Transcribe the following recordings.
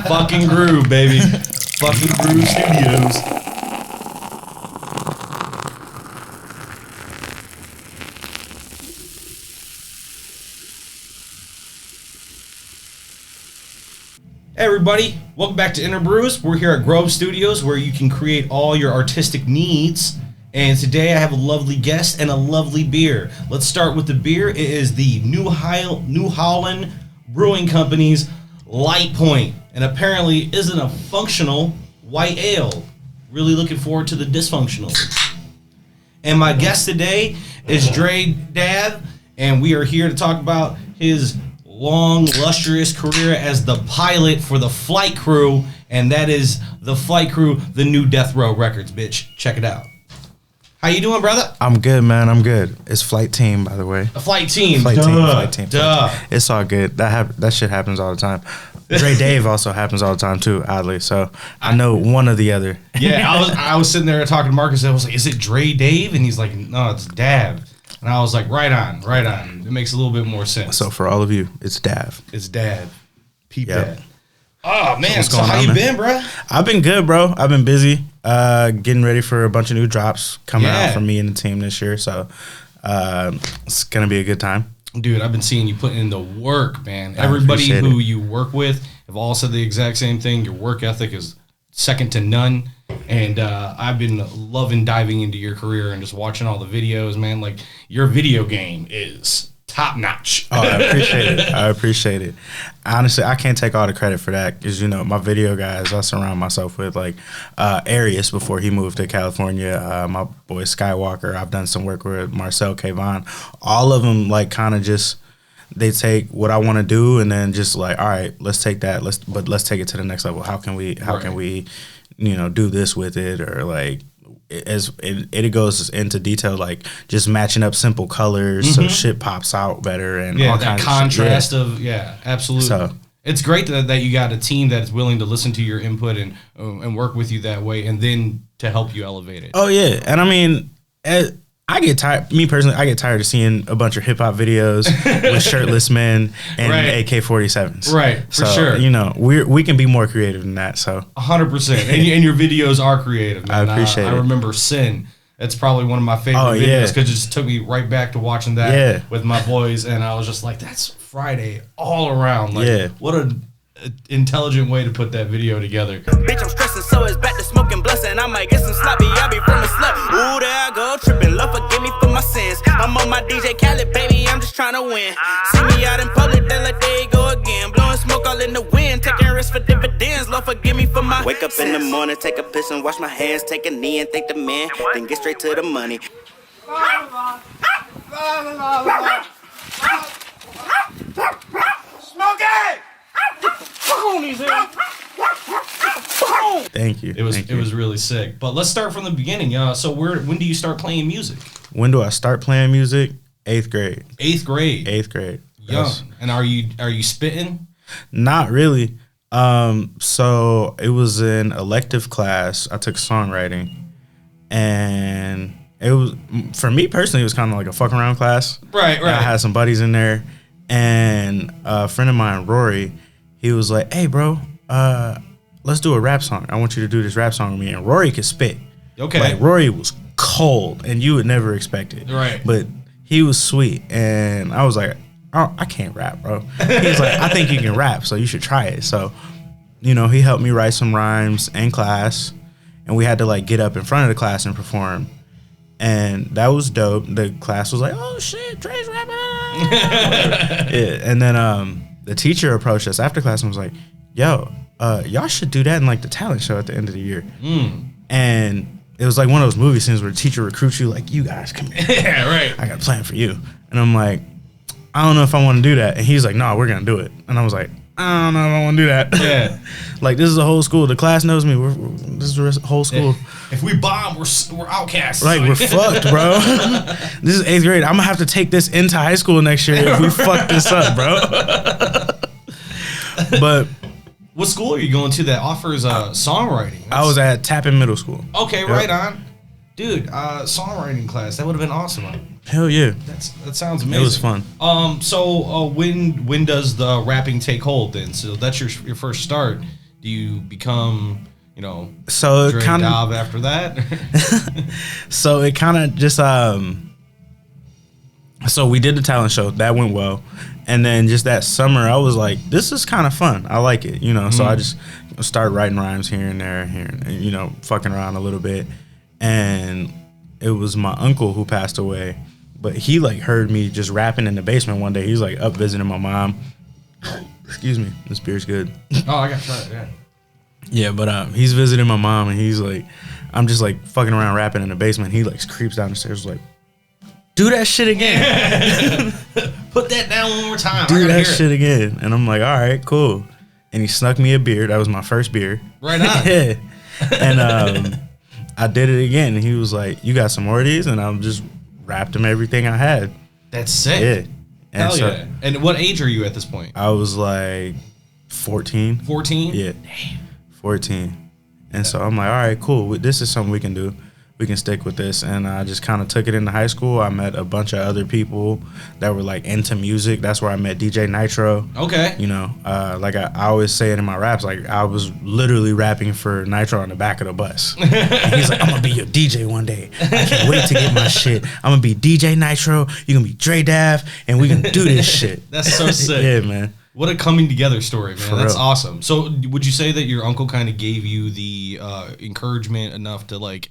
Fucking Groove, baby. Fucking Groove Studios. Hey everybody, welcome back to Innerbrews. We're here at Grove Studios where you can create all your artistic needs. And today I have a lovely guest and a lovely beer. Let's start with the beer. It is the New Holland Brewing Company's Light Point, and apparently isn't a functional white ale. Really looking forward to the dysfunctional. And my guest today is Dre Dav, and we are here to talk about his long, lustrous career as the pilot for the Flight Crew, and that is the Flight Crew, the new Death Row Records, bitch. Check it out. How you doing, brother? I'm good, man. I'm good. It's Flight Team, by the way. A Flight Team. Flight Team. Duh. It's all good. That shit happens all the time. Dre Dav also happens all the time too, oddly. So I know one or the other. Yeah, I was sitting there talking to Marcus. I was like, "Is it Dre Dav?" And he's like, "No, it's Dav." And I was like, right on. It makes a little bit more sense. So for all of you, it's Dav. It's Dav. Peep Yep. that. Oh, man. What's So going how on, you man? been, bro? I've been good, bro. I've been busy getting ready for a bunch of new drops coming Yeah. out from me and the team this year. So it's going to be a good time. Dude, I've been seeing you putting in the work, man. I Everybody appreciate who it. you work with have all said the exact same thing. Your work ethic is second to none. And I've been loving diving into your career and just watching all the videos, man. Like, your video game is top notch. Oh, I appreciate it. Honestly, I can't take all the credit for that because, you know, my video guys I surround myself with, like Arius before he moved to California, my boy Skywalker. I've done some work with Marcel Kayvon. All of them, like, kind of just, they take what I want to do and then just like, all right, let's take that. Let's take it to the next level. How can we, you know, do this with it, or like, as it goes into detail, like just matching up simple colors so shit pops out better and all that kinds contrast of shit. absolutely. So it's great that you got a team that is willing to listen to your input and work with you that way, and then to help you elevate it. Oh yeah, and I mean, I get tired. Me personally, I get tired of seeing a bunch of hip hop videos with shirtless men and AK-47s. Right, for so, sure. You know, we can be more creative than that. So 100%, and your videos are creative, man. I appreciate it. I remember Sin. That's probably one of my favorite videos because it just took me right back to watching that with my boys, and I was just like, "That's Friday all around." Like, what a intelligent way to put that video together. Bitch, I'm stressing, so it's back to smoking blessing. I might get some sloppy, I be from the slut. Ooh, there I go, tripping. Lord, forgive me for my sins. I'm on my DJ Khaled, baby, I'm just trying to win. See me out in public, then like there you go again. Blowing smoke all in the wind, taking risks for dividends. Lord, forgive me for my wake up in the morning, take a piss and wash my hands, take a knee and thank the man, then get straight to the money. Smoke it! thank you. It was really sick. But let's start from the beginning. So when do you start playing music? When do I start playing music? 8th grade. 8th grade. 8th grade. Young. And are you spitting? Not really. So it was an elective class. I took songwriting, and it was, for me personally, it was kind of like a fuck around class. Right. I had some buddies in there, and a friend of mine, Rory, he was like, "Hey, bro, let's do a rap song. I want you to do this rap song with me." And Rory could spit. Okay. Like, Rory was cold, and you would never expect it. Right. But he was sweet, and I was like, "Oh, I can't rap, bro." He's like, "I think you can rap, so you should try it." So, you know, he helped me write some rhymes in class, and we had to like get up in front of the class and perform. And that was dope. The class was like, "Oh shit, Dre's rapping." Yeah. And then the teacher approached us after class and was like, "Yo, y'all should do that in like the talent show at the end of the year." And it was like one of those movie scenes where the teacher recruits you, like, "You guys come here. Yeah, right. I got a plan for you." And I'm like, "I don't know if I want to do that." And he's like, "No, we're gonna do it." And I was like, "I don't know if I want to do that." Yeah. Like, this is a whole school. The class knows me. This is the whole school. If we bomb, we're outcasts. Like, we're fucked, bro. This is 8th grade. I'm gonna have to take this into high school next year if we fuck this up, bro. But what school are you going to that offers songwriting? I was at Tappan Middle School. Okay, Yep. right on. Dude, songwriting class, that would have been awesome. Hell yeah. That sounds amazing. It was fun. So when does the rapping take hold then? So that's your first start. Do you become, so Dre kind Dav of after that? so it kind of just so we did the talent show, that went well, and then just that summer I was like, this is kind of fun, I like it, so I just started writing rhymes here and there, and fucking around a little bit. And it was my uncle who passed away, but he like heard me just rapping in the basement one day. He was like up visiting my mom. Excuse me, this beer's good. Oh, I got to try it. Yeah. Yeah, but he's visiting my mom, and he's like, I'm just like fucking around rapping in the basement. He like creeps down the stairs, like, do that shit again. Put that down one more time. Do that shit again. And I'm like, all right, cool. And he snuck me a beer. That was my first beer. Right on. Yeah. And I did it again, and he was like, you got some more of these? And I just rapped him everything I had. That's sick. Yeah. And Hell yeah. And what age are you at this point? I was like 14. 14? Yeah. Damn. 14. And so I'm like, all right, cool. This is something we can do. We can stick with this. And I just kind of took it into high school. I met a bunch of other people that were like into music. That's where I met DJ Nitro. Okay. Like I always say it in my raps, like I was literally rapping for Nitro on the back of the bus. And he's like, I'm going to be your DJ one day. I can't wait to get my shit. I'm going to be DJ Nitro. You're going to be Dre Dav. And we going to do this shit. That's so sick. Yeah, man. What a coming together story, man. For That's real. awesome. So would you say that your uncle kind of gave you the encouragement enough to like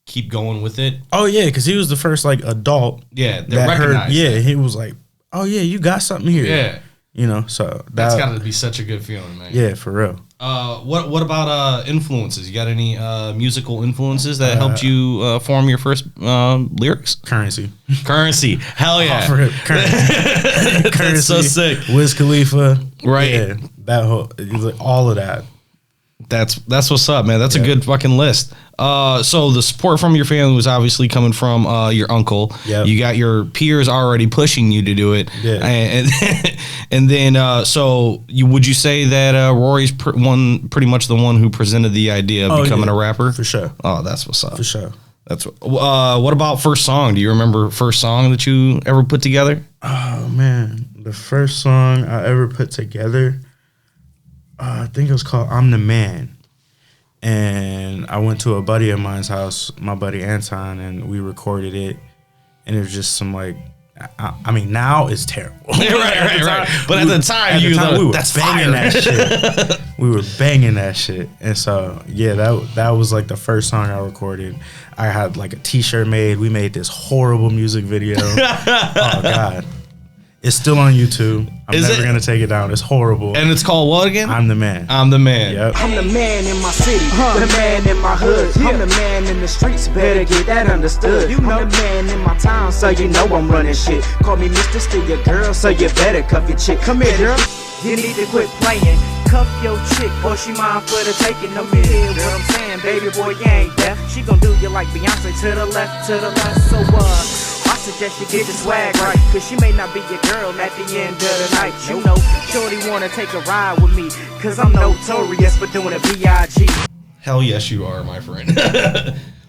keep going with it? Oh, yeah, because he was the first like adult. Yeah, that recognized that. He was like, oh, yeah, you got something here. Yeah. So that's got to be such a good feeling, man. Yeah, for real. What about influences? You got any musical influences that helped you form your first lyrics? Currency. Hell yeah. Oh, for real. Currency. That's so sick. Wiz Khalifa. Right. Yeah, that whole, all of that. That's what's up, man. That's a good fucking list. So the support from your family was obviously coming from your uncle. Yep. You got your peers already pushing you to do it. Yeah. And then so would you say that Rory's pretty much the one who presented the idea of becoming a rapper? For sure. Oh, that's what's up. For sure. That's what about first song? Do you remember first song that you ever put together? Oh man, the first song I ever put together, I think it was called "I'm the Man," and I went to a buddy of mine's house, my buddy Anton, and we recorded it, and it was just some like, I mean, now it's terrible. right. But at the time, we were that's banging fire. that shit. We were banging that shit, and so yeah, that was like the first song I recorded. I had like a T-shirt made. We made this horrible music video. Oh God. It's still on YouTube. I'm never going to take it down. It's horrible. And it's called what again? I'm the Man. I'm the Man. Yep. I'm the man in my city, the man in my hood. I'm the man in the streets, better get that understood. I'm the man in my town, so you know I'm running shit. Call me Mr. Still your girl, so you better cuff your chick. Come here, girl. You need to quit playing. Cuff your chick, boy, she mine for the taking. No, you hear what I'm saying, baby boy, you ain't deaf. She gon' do you like Beyonce to the left. So, I suggest you get your swag right, cause she may not be your girl at the end of the night. You know, shorty wanna take a ride with me, cause I'm notorious for doing a B.I.G. Hell yes you are, my friend.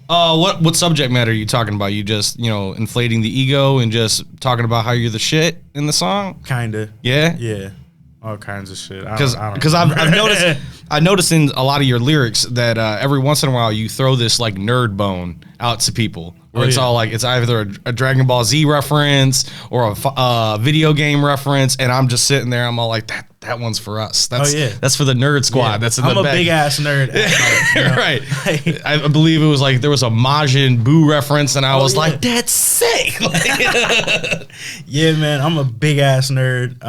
What subject matter are you talking about? You just, inflating the ego and just talking about how you're the shit in the song? Kinda. Yeah? Yeah. All kinds of shit. Because I've noticed in a lot of your lyrics that every once in a while you throw this like nerd bone out to people. Where it's all like, it's either a Dragon Ball Z reference or a video game reference, and I'm just sitting there, I'm all like, that one's for us. That's for the nerd squad. Yeah. That's in I'm the a big ass nerd. Right. I believe it was like there was a Majin Buu reference, and I was like, that's sick. Yeah, man, I'm a big ass nerd.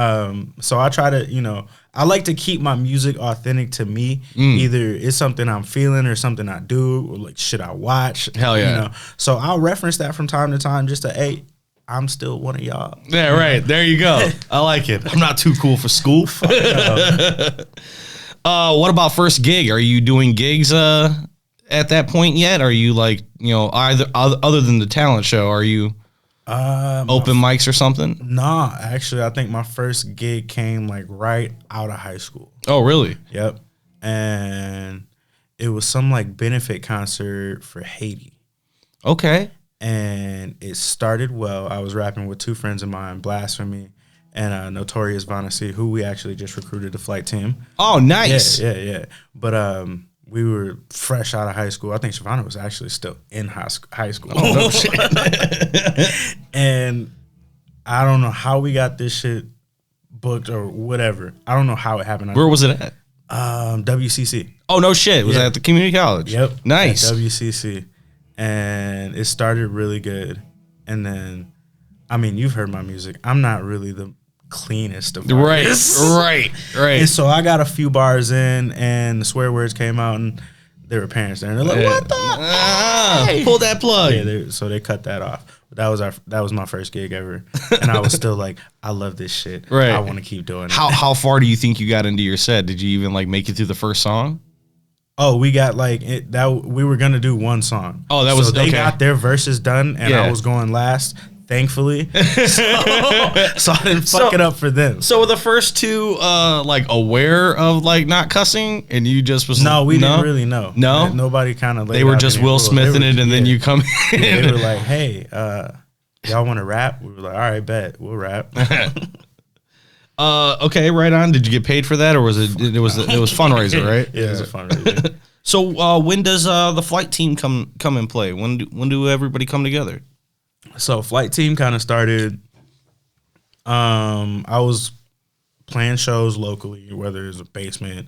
So I try to, I like to keep my music authentic to me. Either it's something I'm feeling or something I do or like shit I watch. Hell yeah. So I'll reference that from time to time just to, hey, I'm still one of y'all. Yeah, right. There you go. I like it. I'm not too cool for school. What about first gig? Are you doing gigs at that point yet? Are you like, either other than the talent show, are you open mics or something? Nah, actually, I think my first gig came like right out of high school. Oh, really? Yep. And it was some like benefit concert for Haiti. Okay. And it started well. I was rapping with two friends of mine, Blasphemy and Notorious Vanessa, who we actually just recruited the flight team. Oh, nice. Yeah. But we were fresh out of high school. I think Shavana was actually still in high school. Oh, no shit. And I don't know how we got this shit booked or whatever. I don't know how it happened. Where was it at? WCC. Oh, no shit. Was Yeah. that at the community college? Yep. Nice. At WCC. And it started really good. And then, I mean, you've heard my music. I'm not really the cleanest of artists. Right. And so I got a few bars in, and the swear words came out, and there were parents there, and they're like, "What the? Pull that plug." Yeah, so they cut that off. But that was my first gig ever, and I was still like, I love this shit. Right. I want to keep doing it. How far do you think you got into your set? Did you even like make it through the first song? Oh, we got we were gonna do one song. Oh, that was so they okay. got their verses done, and Yeah. I was going last. Thankfully, so I didn't fuck it up for them. So were the first two like aware of like not cussing, and you just was No, we didn't really know. No? Nobody kind of. They were just Will Smithing it, and then you come in. They were like, "Hey, y'all want to rap?" We were like, "All right, bet we'll rap." Okay, right on. Did you get paid for that, or was it was fundraiser, right? Yeah, it was a fundraiser. So when does the flight team come in play? When do everybody come together? So flight team kind of started. I was playing shows locally, whether it's a basement,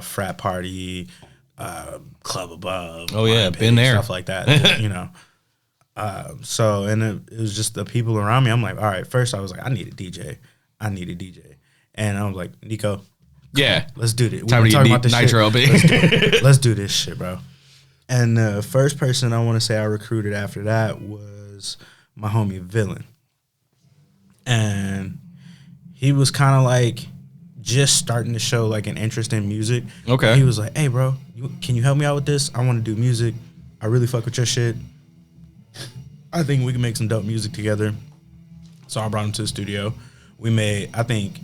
frat party, club above. Oh, yeah, wine been pig, there. stuff like that. You know. So and it was just the people around me. I'm like, all right. First, I was like, I need a DJ, and I was like, Nico, Yeah, let's do this. time to get nitro, baby. Let's do this shit, bro. And the first person I want to say I recruited after that was my homie Villain. And he was kind of like just starting to show like an interest in music. Okay. And he was like, hey, bro, can you help me out with this? I want to do music. I really fuck with your shit. I think we can make some dope music together. So I brought him to the studio. We made, I think,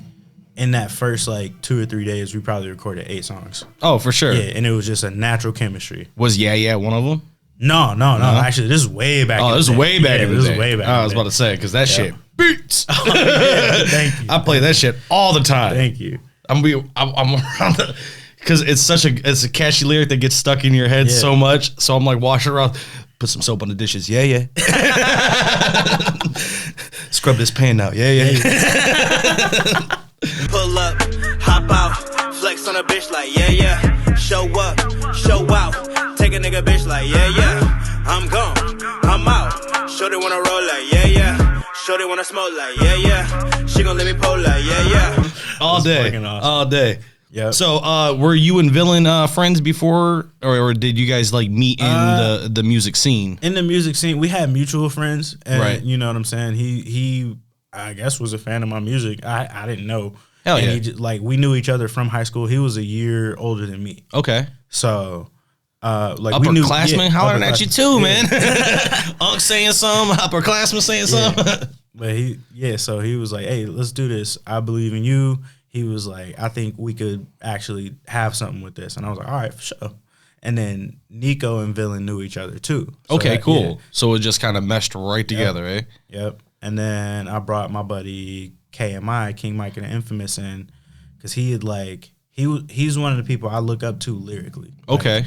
in that first like 2 or 3 days, we probably recorded 8 songs. Oh, for sure. Yeah, and it was just a natural chemistry. Was Yeah one of them? No. Actually, this is way back. Oh, this is way back in the day. This is way back. I was about to say because that shit beats. Yeah, thank you. I play that shit all the time. Thank you. I'm around the because it's a catchy lyric that gets stuck in your head Yeah. so much. So I'm like washing around, put some soap on the dishes. Yeah. Scrub this pan out. Yeah. Pull up, hop out, flex on a bitch like yeah. Show up, show out, take a nigga bitch like yeah. I'm gone, I'm out. Shorty wanna roll like yeah. Shorty wanna smoke like yeah. She gon' let me pull like yeah. All day, fucking awesome. all day. Yeah. So, were you and Villain friends before, or did you guys like meet in the music scene? In the music scene, we had mutual friends, and Right. you know what I'm saying. He I guess was a fan of my music. I didn't know. Hell and yeah. He just, like we knew each other from high school. He was a year older than me, Okay. so like we knew. Upperclassmen hollering at you too, upperclassmen. man. Unc saying something, upperclassmen saying something. But so he was like, hey, let's do this. I believe in you. He was like, I think we could actually have something with this. And I was like, all right, for sure. And then Nico and Villain knew each other too. So Okay, that- cool. yeah. So it just kind of meshed right together, eh? Yep. And then I brought my buddy KMI, King Mike and the Infamous, in because he had like he's one of the people I look up to lyrically. Okay.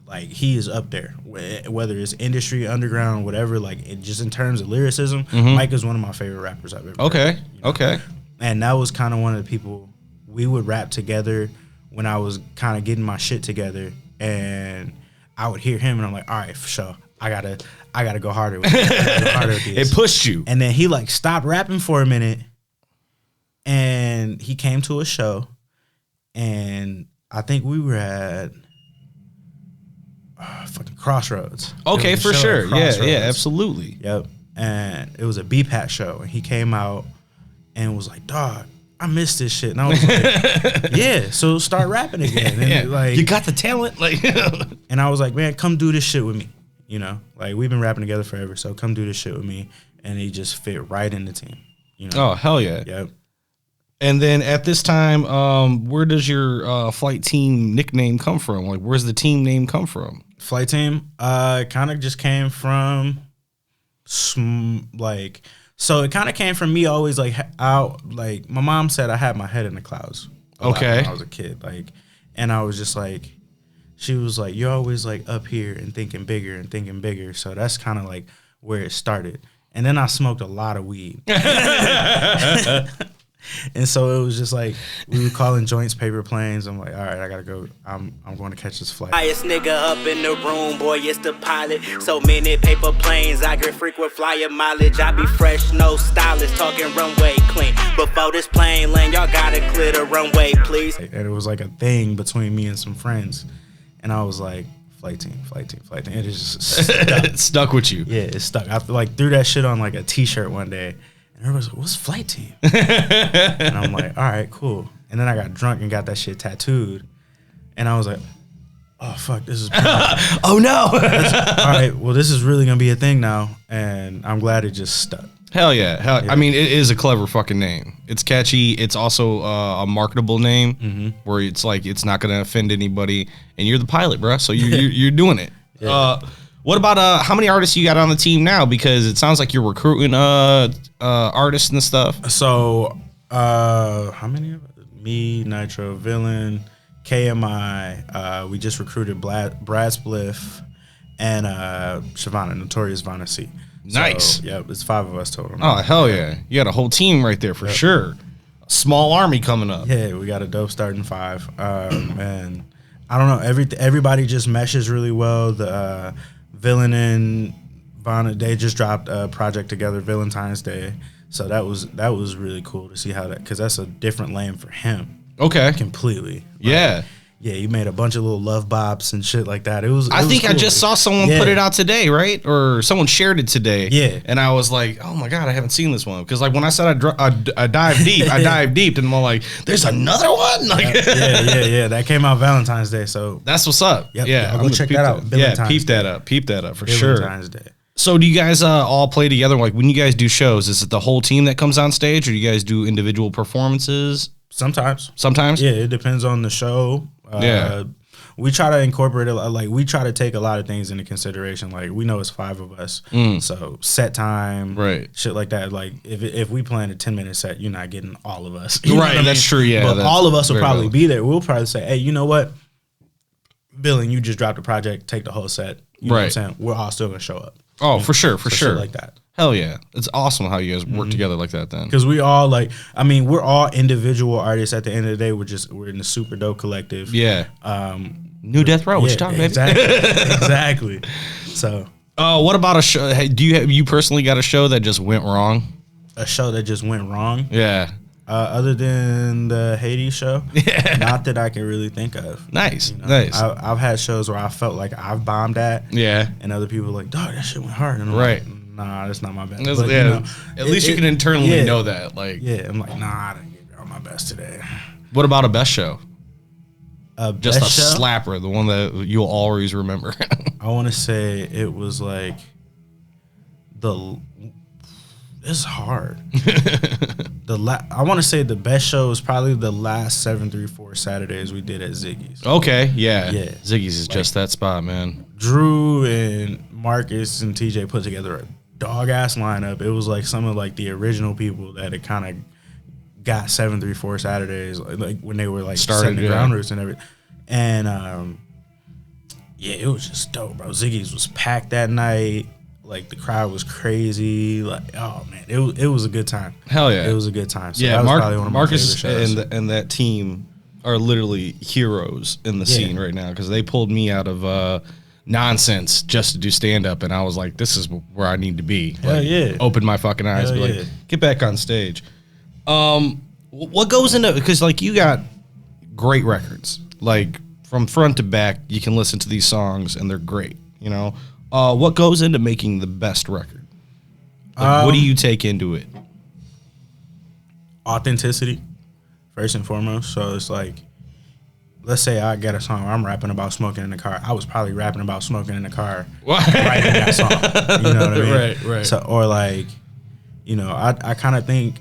Like he is up there, whether it's industry, underground, whatever. Like just in terms of lyricism, Mike is one of my favorite rappers I've ever. Okay. heard, you know? Okay. And that was kind of one of the people we would rap together when I was kind of getting my shit together, and I would hear him, and I'm like, all right, for sure, I gotta go harder with this. I gotta go harder with this. It pushed you. And then he like stopped rapping for a minute, and he came to a show, and I think we were at fucking Crossroads. Okay, There was a for show at sure. Yeah, Crossroads. absolutely. Yep. And it was a BPAT show, and he came out and was like, dog, I missed this shit. And I was like, yeah, so start rapping again. And Yeah. like, You got the talent, like. and I was like, man, come do this shit with me. You know, like we've been rapping together forever, so come do this shit with me. And he just fit right in the team. You know? Oh, hell yeah. Yep. And then at this time, where does your flight team nickname come from? Like, where's the team name come from? Flight team, kind of just came from So it kind of came from me always like my mom said I had my head in the clouds. Okay. When I was a kid, and I was just like, she was like, you're always like up here and thinking bigger and thinking bigger. So that's kind of like where it started. And then I smoked a lot of weed. And so it was just like, we were calling joints paper planes. I'm like, all right, I gotta go. I'm going to catch this flight. Highest nigga up in the room, boy, it's the pilot. So many paper planes, I get frequent flyer mileage. I be fresh, no stylist, talking runway clean. Before this plane land, y'all gotta clear the runway, please. And it was like a thing between me and some friends. And I was like, flight team. And it just stuck. It stuck with you. Yeah, it stuck. I threw that shit on like a t-shirt one day. And everybody was like, what's flight team? And I'm like, all right, cool. And then I got drunk and got that shit tattooed. And I was like, oh, fuck, this is Oh, no. all right, well, this is really going to be a thing now. And I'm glad it just stuck. Hell yeah. I mean, it is a clever fucking name. It's catchy. It's also a marketable name where it's like it's not going to offend anybody. And you're the pilot, bro. So you're doing it. Yeah. What about how many artists you got on the team now? Because it sounds like you're recruiting artists and stuff. So how many of us? Me, Nitro, Villain, KMI. We just recruited Brad Spliff and Shavana, Notorious Vanna C. Nice. So, yeah, it's 5 of us total. Oh, hell yeah. You got a whole team right there for sure. Small army coming up. Yeah, we got a dope starting 5. And I don't know, everybody just meshes really well. The Villain and Vanna, they just dropped a project together, Valentine's Day. So that was really cool to see how that, because that's a different lane for him. Okay. Completely. Yeah. Yeah, you made a bunch of little love bops and shit like that. I think cool. I just saw someone put it out today, right? Or someone shared it today. Yeah. And I was like, oh my God, I haven't seen this one. Because like when I said I dive deep, I dive deep, and I'm like, there's another one? Like, yeah. That came out Valentine's Day, so. That's what's up. Yep. Yeah. I'll go check that out. Yeah, peep that up for sure. Valentine's Day. So do you guys all play together? Like when you guys do shows, is it the whole team that comes on stage, or do you guys do individual performances? Sometimes. Yeah, it depends on the show. We try to incorporate it. Like we try to take a lot of things into consideration. Like we know it's 5 of us, so set time, right? Shit like that. Like if we plan a 10-minute set, you're not getting all of us, right? That's true. Yeah, but all of us will probably be there. We'll probably say, hey, you know what, Bill, and you just dropped a project. Take the whole set. You know what I'm saying? We're all still gonna show up. Oh, for sure, shit like that. Hell yeah. It's awesome how you guys work together like that then. Because we all we're all individual artists at the end of the day. We're in the super dope collective. Yeah. New Death Row, what you talking about? Exactly. So. What about a show? Hey, you personally got a show that just went wrong? A show that just went wrong? Yeah. Other than the Hades show? Yeah. Not that I can really think of. Nice. Nice. I've had shows where I felt like I've bombed at. Yeah. And other people are like, dog, that shit went hard. And I'm right. like, nah, that's not my best. But, at least you can internally know that. Like, yeah, I'm like, nah, I didn't give y'all my best today. What about a best show? Just a show? slapper, the one that you'll always remember. I want to say it was like it's hard. I want to say the best show was probably the last 734 Saturdays we did at Ziggy's. Okay, yeah. Ziggy's is just that spot, man. Drew and Marcus and TJ put together a dog ass lineup. It was like some of like the original people that had kind of got 734 Saturdays, like when they were like setting the ground roots and everything. And it was just dope, bro. Ziggy's was packed that night. Like the crowd was crazy. Like, oh man, it was a good time. Hell yeah, it was a good time. So yeah, that was probably one of Marcus my favorite shows. and that team are literally heroes in the scene right now because they pulled me out of nonsense just to do stand up, and I was like, this is where I need to be. Like, open my fucking eyes, be like, get back on stage. What goes into, because like you got great records, like from front to back, you can listen to these songs and they're great, you know. What goes into making the best record? Like, what do you take into it? Authenticity, first and foremost. So it's like, let's say I get a song where I'm rapping about smoking in the car. I was probably rapping about smoking in the car writing that song. You know what I mean? Right. So, or like, you know, I kind of think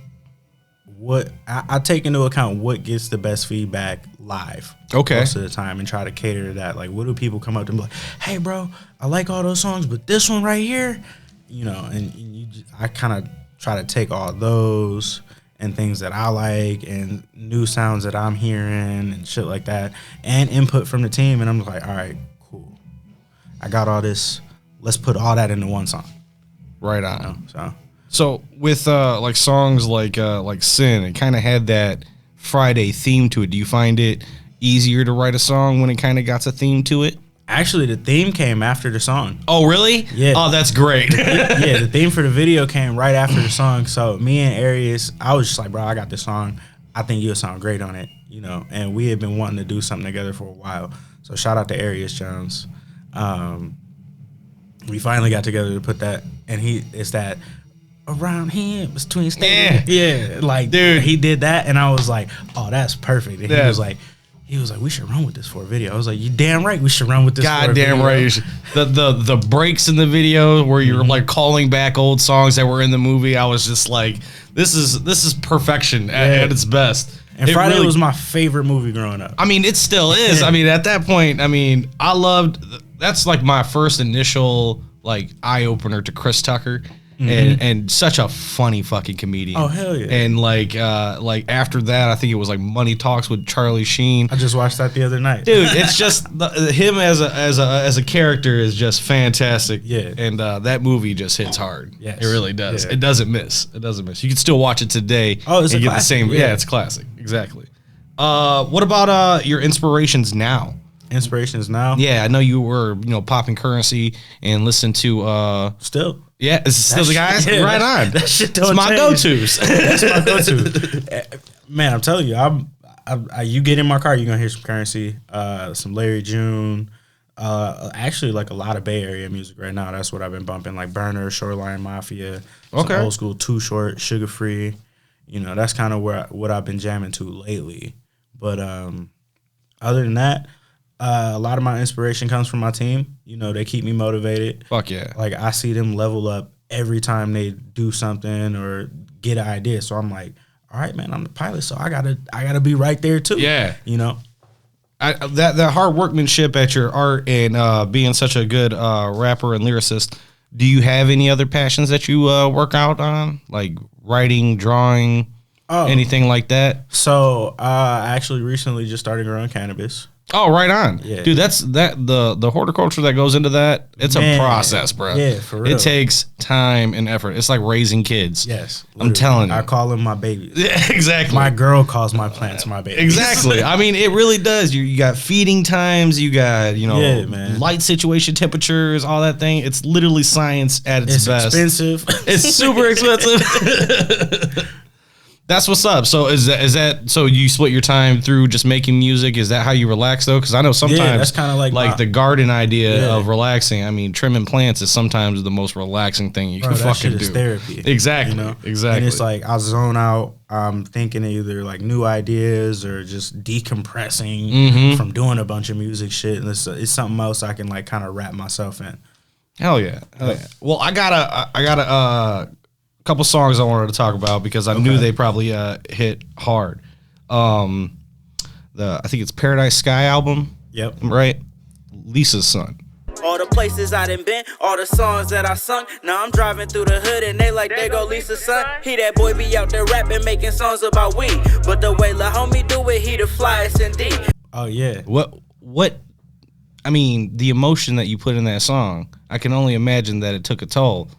I take into account what gets the best feedback live. Okay. Most of the time, and try to cater to that. Like, what do people come up to me like, hey, bro, I like all those songs, but this one right here, you know, and I kind of try to take all those and things that I like and new sounds that I'm hearing and shit like that and input from the team. And I'm like, all right, cool. I got all this. Let's put all that into one song. Right on. So with like songs like Sin, it kind of had that Friday theme to it. Do you find it easier to write a song when it kind of got a theme to it? actually, the theme came after the song. Oh, really? Yeah. Oh, that's great. Yeah, the theme for the video came right after the song. So me and Arius, I was just like, bro, I got this song. I think you'll sound great on it, you know. And we had been wanting to do something together for a while. So shout out to Arius Jones. We finally got together to put that, and it's that around him between stages. Yeah, like dude, he did that, and I was like, oh, that's perfect. And he was like, we should run with this for a video. I was like, you damn right, we should run with this. God damn right. You should. The breaks in the video where you're like calling back old songs that were in the movie. I was just like, this is perfection at its best. And Friday was my favorite movie growing up. I mean, it still is. I mean, at that point, I mean, that's like my first initial like eye opener to Chris Tucker. And such a funny fucking comedian. Oh, hell yeah. And like after that, I think it was like Money Talks with Charlie Sheen. I just watched that the other night. Dude, it's just him as a character is just fantastic. Yeah. And that movie just hits hard. Yes. It really does. Yeah. It doesn't miss. You can still watch it today. Oh, it's and a get classic. the same. Yeah, it's classic. Exactly. What about your inspirations now? Inspirations now? Yeah, I know you were, popping Currency and listen to Still. Yeah, is it still the guys? Yeah, right on. That shit don't It's my change. go-tos. That's my go-to. Man, I'm telling you, you get in my car, you're going to hear some Currency, some Larry June, actually like a lot of Bay Area music right now. That's what I've been bumping, like Burner, Shoreline Mafia, some old school Too Short, Sugar Free. That's kind of what I've been jamming to lately. But other than that, a lot of my inspiration comes from my team. They keep me motivated. Fuck yeah. Like, I see them level up every time they do something or get an idea. So I'm like, all right, man, I'm the pilot, so I gotta be right there too. Yeah. That hard workmanship at your art and being such a good rapper and lyricist, do you have any other passions that you work out on? Like writing, drawing, anything like that? So I actually recently just started growing cannabis. Oh, right on. Yeah. Dude, the horticulture that goes into that, it's a process, bro. Yeah, for real. It takes time and effort. It's like raising kids. Yes. I'm telling you. I call them my babies. Yeah, exactly. My girl calls my plants my babies. Exactly. I mean, it really does. You got feeding times, you got, man. light situation, temperatures, all that thing. It's literally science at its best. It's expensive. It's super expensive. That's what's up. So is that so you split your time through just making music? Is that how you relax though? Because I know sometimes that's kind of like the garden idea of relaxing. I mean, trimming plants is sometimes the most relaxing thing you can that fucking shit do. is therapy. Exactly. Exactly. And it's like I zone out. I'm thinking either like new ideas or just decompressing from doing a bunch of music shit. And it's something else I can like kind of wrap myself in. Hell yeah. Well, I got a couple songs I wanted to talk about because I knew they probably hit hard. I think it's Paradise Sky album. Yep. Right? Lisa's Son. All the places I done been, all the songs that I sung. Now I'm driving through the hood and they like, there go Lisa's son. He that boy be out there rapping, making songs about weed. But the way la homie do it, he the flyest indeed. Oh yeah. What I mean, the emotion that you put in that song, I can only imagine that it took a toll.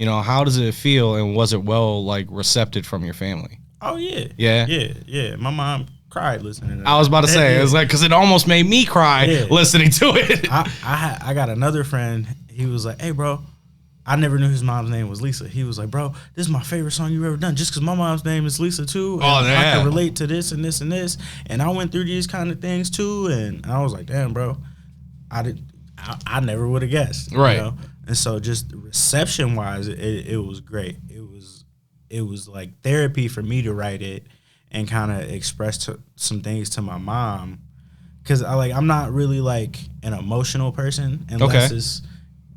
How does it feel, and was it well recepted from your family? Oh yeah. Yeah. My mom cried listening to that. I was about to say, it was like, because it almost made me cry listening to it. I got another friend. He was like, hey bro, I never knew his mom's name was Lisa. He was like, bro, this is my favorite song you've ever done, just because my mom's name is Lisa too. And I can relate to this and this and this, and I went through these kind of things too. And I was like, damn bro, I never would have guessed. Right. And so just reception wise, it was great. It was like therapy for me to write it and kind of express some things to my mom, because I'm not really like an emotional person unless it's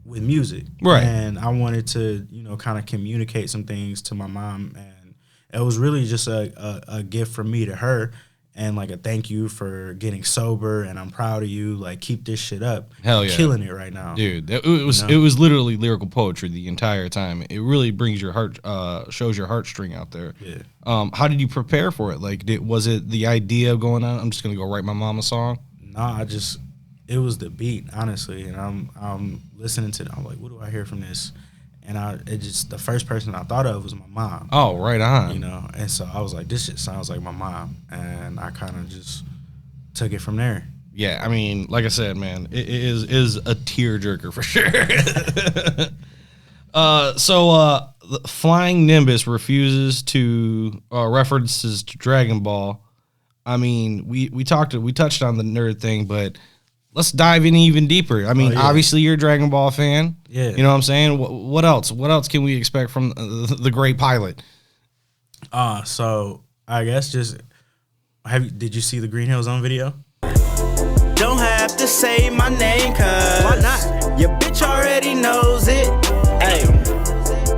with music. Right. And I wanted to kind of communicate some things to my mom, and it was really just a gift from me to her. and like a thank you for getting sober, and I'm proud of you. Like, keep this shit up. Hell yeah, killing it right now, dude. It was literally lyrical poetry the entire time. It really brings your heart, shows your heartstring out there. Yeah. How did you prepare for it? Like, was it the idea of going on? I'm just gonna go write my mom a song. Nah, it was the beat, honestly, and I'm listening to it. I'm like, what do I hear from this? And the first person I thought of was my mom. Oh, right on. You know, and so I was like, this shit sounds like my mom, and I kind of just took it from there. Yeah, I mean, like I said, man, it is a tearjerker for sure. The Flying Nimbus refuses to references to Dragon Ball. I mean, we touched on the nerd thing, but let's dive in even deeper. I mean, obviously you're a Dragon Ball fan. Yeah. You know what I'm saying? What else? What else can we expect from the great pilot? So I guess did you see the Green Hill Zone video? Don't have to say my name, cuz why not? Your bitch already knows it. Hey,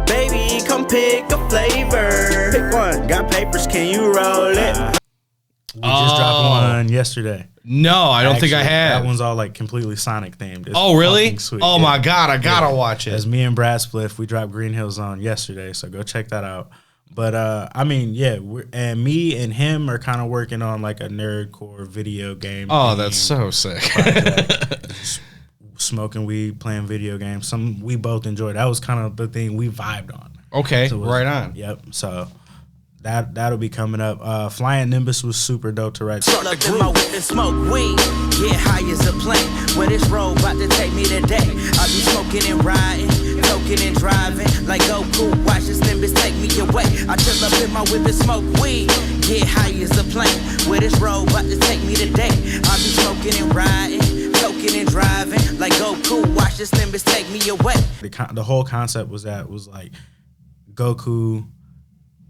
baby, come pick a flavor. Pick one. Got papers, can you roll it? We just dropped one yesterday. No, I don't think I have. That one's all like completely Sonic themed. It's really? Sweet. Oh my God, I gotta watch it. As me and Brad Spliff, we dropped Green Hill Zone yesterday, so go check that out. But I mean, yeah, and me and him are kind of working on like a nerdcore video game. Oh, that's so sick. Smoking weed, playing video games. We both enjoyed. That was kind of the thing we vibed on. Okay, so right on. Yep. So that'll be coming up. Flying Nimbus was super dope to write. Roll up in my whip and smoke weed. Get high as a plane. Where this road about to take me today. I be smoking and riding, toking and driving. Like Goku, watch this Nimbus take me away. I chill up in my whip and smoke weed. Get high as a plane. Where this road about to take me today. I be smoking and riding, toking and driving. Like Goku, watch this Nimbus take me away. The whole concept was like Goku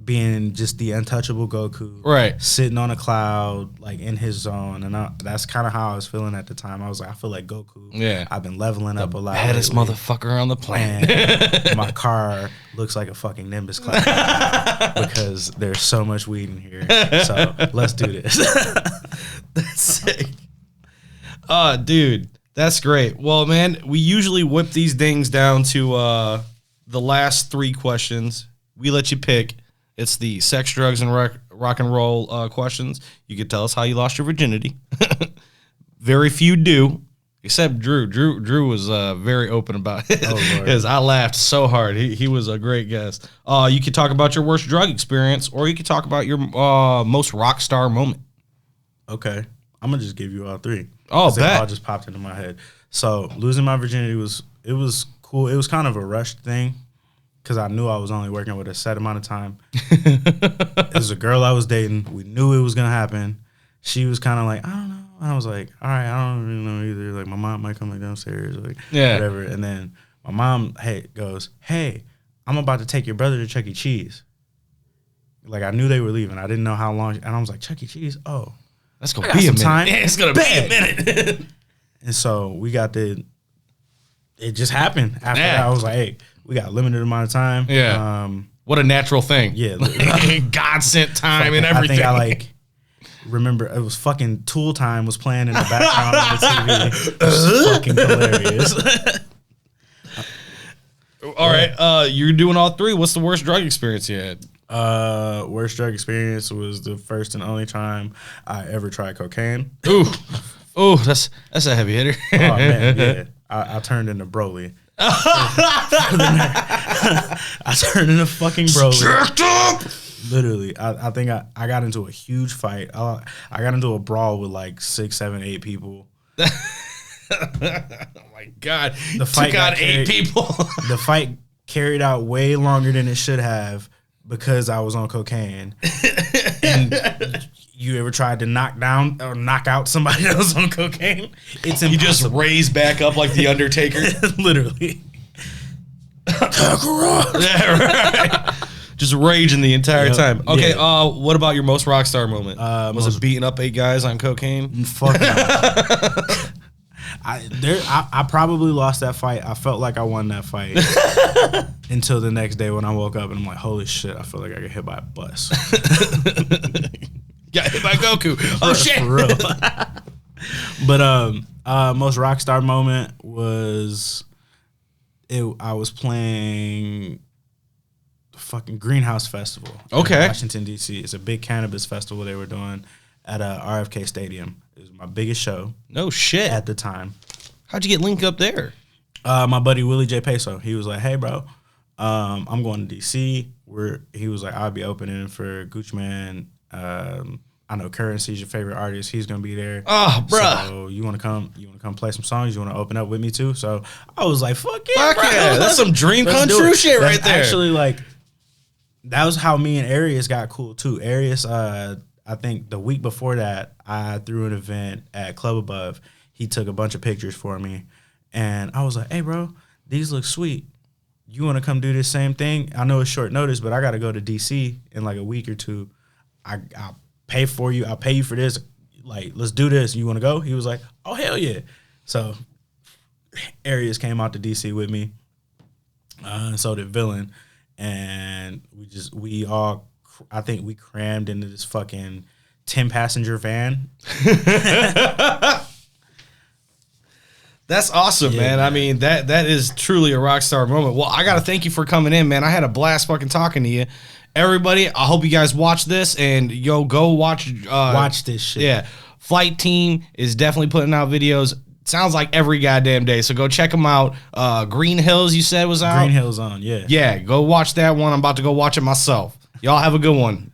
being just the untouchable Goku, right? Sitting on a cloud, like in his zone, and that's kind of how I was feeling at the time. I was like, I feel like Goku. Yeah, I've been leveling up a lot. Baddest motherfucker on the planet. My car looks like a fucking Nimbus cloud because there's so much weed in here. So let's do this. That's sick. Dude, that's great. Well, man, we usually whip these things down to the last 3 questions. We let you pick. It's the sex, drugs, and rock and roll questions. You could tell us how you lost your virginity. Very few do, except Drew. Drew was very open about it. Because I laughed so hard. He was a great guest. You could talk about your worst drug experience, or you could talk about your most rock star moment. Okay. I'm going to just give you all 3. Oh, bet. It all just popped into my head. So losing my virginity was cool. It was kind of a rushed thing, because I knew I was only working with a set amount of time. It was a girl I was dating. We knew it was going to happen. She was kind of like, I don't know. And I was like, all right, I don't really know either. Like, my mom might come like downstairs, like, whatever. And then my mom goes, hey, I'm about to take your brother to Chuck E. Cheese. Like, I knew they were leaving. I didn't know how long. And I was like, Chuck E. Cheese? Oh. That's going to be a minute. Time. Yeah, it's going to be a minute. And so we got it just happened. After that, I was like, hey, we got a limited amount of time. Yeah. What a natural thing. Yeah. God sent time and everything. I think remember it was fucking Tool Time was playing in the background on the TV. It was fucking hilarious. All right. You're doing all 3. What's the worst drug experience you had? Worst drug experience was the first and only time I ever tried cocaine. Ooh, that's a heavy hitter. Oh man, yeah. I turned into Broly. I turned into fucking Broly. Jerked up! Literally, I think I got into a huge fight. I got into a brawl with like 6, 7, 8 people. Oh my God! The fight got 8 people. The fight carried out way longer than it should have because I was on cocaine. And you ever tried to knock down or knock out somebody that was on cocaine? It's impossible. You just raise back up like the Undertaker. Literally. Yeah, right. Just raging the entire time. Okay, what about your most rock star moment? Was it beating up 8 guys on cocaine? Fuck no. I probably lost that fight. I felt like I won that fight until the next day when I woke up and I'm like, holy shit, I feel like I got hit by a bus. Got hit by Goku. Oh shit. For real. But most rock star moment was I was playing the fucking Greenhouse Festival. Okay. In Washington D.C. It's a big cannabis festival they were doing at RFK Stadium. It was my biggest show. No shit. At the time. How'd you get linked up there? My buddy Willie J. Peso. He was like, "Hey, bro, I'm going to D.C. He was like, I'll be opening for Gucci Mane. I know Currency's your favorite artist. He's gonna be there. Oh, bruh. So you wanna come play some songs? You wanna open up with me too?" So I was like, "Fuck yeah, Fuck bro. yeah. That's some dream Let's come do true it." shit right That's there. Actually, like, that was how me and Arius got cool too. Arius, I think the week before that, I threw an event at Club Above. He took a bunch of pictures for me, and I was like, "Hey, bro, these look sweet. You want to come do this same thing? I know it's short notice, but I got to go to DC in like a week or two. I'll pay for you. I'll pay you for this. Like, let's do this. You want to go?" He was like, "Oh, hell yeah." So Arius came out to DC with me. And so did Villain. And I think we crammed into this fucking 10-passenger van. That's awesome, man. I mean, that is truly a rock star moment. Well, I got to thank you for coming in, man. I had a blast fucking talking to you. Everybody, I hope you guys watch this and go watch This shit. Yeah. Flight Team is definitely putting out videos. Sounds like every goddamn day. So go check them out. Green Hills, you said was out? Green Hills on, yeah. Yeah, go watch that one. I'm about to go watch it myself. Y'all have a good one.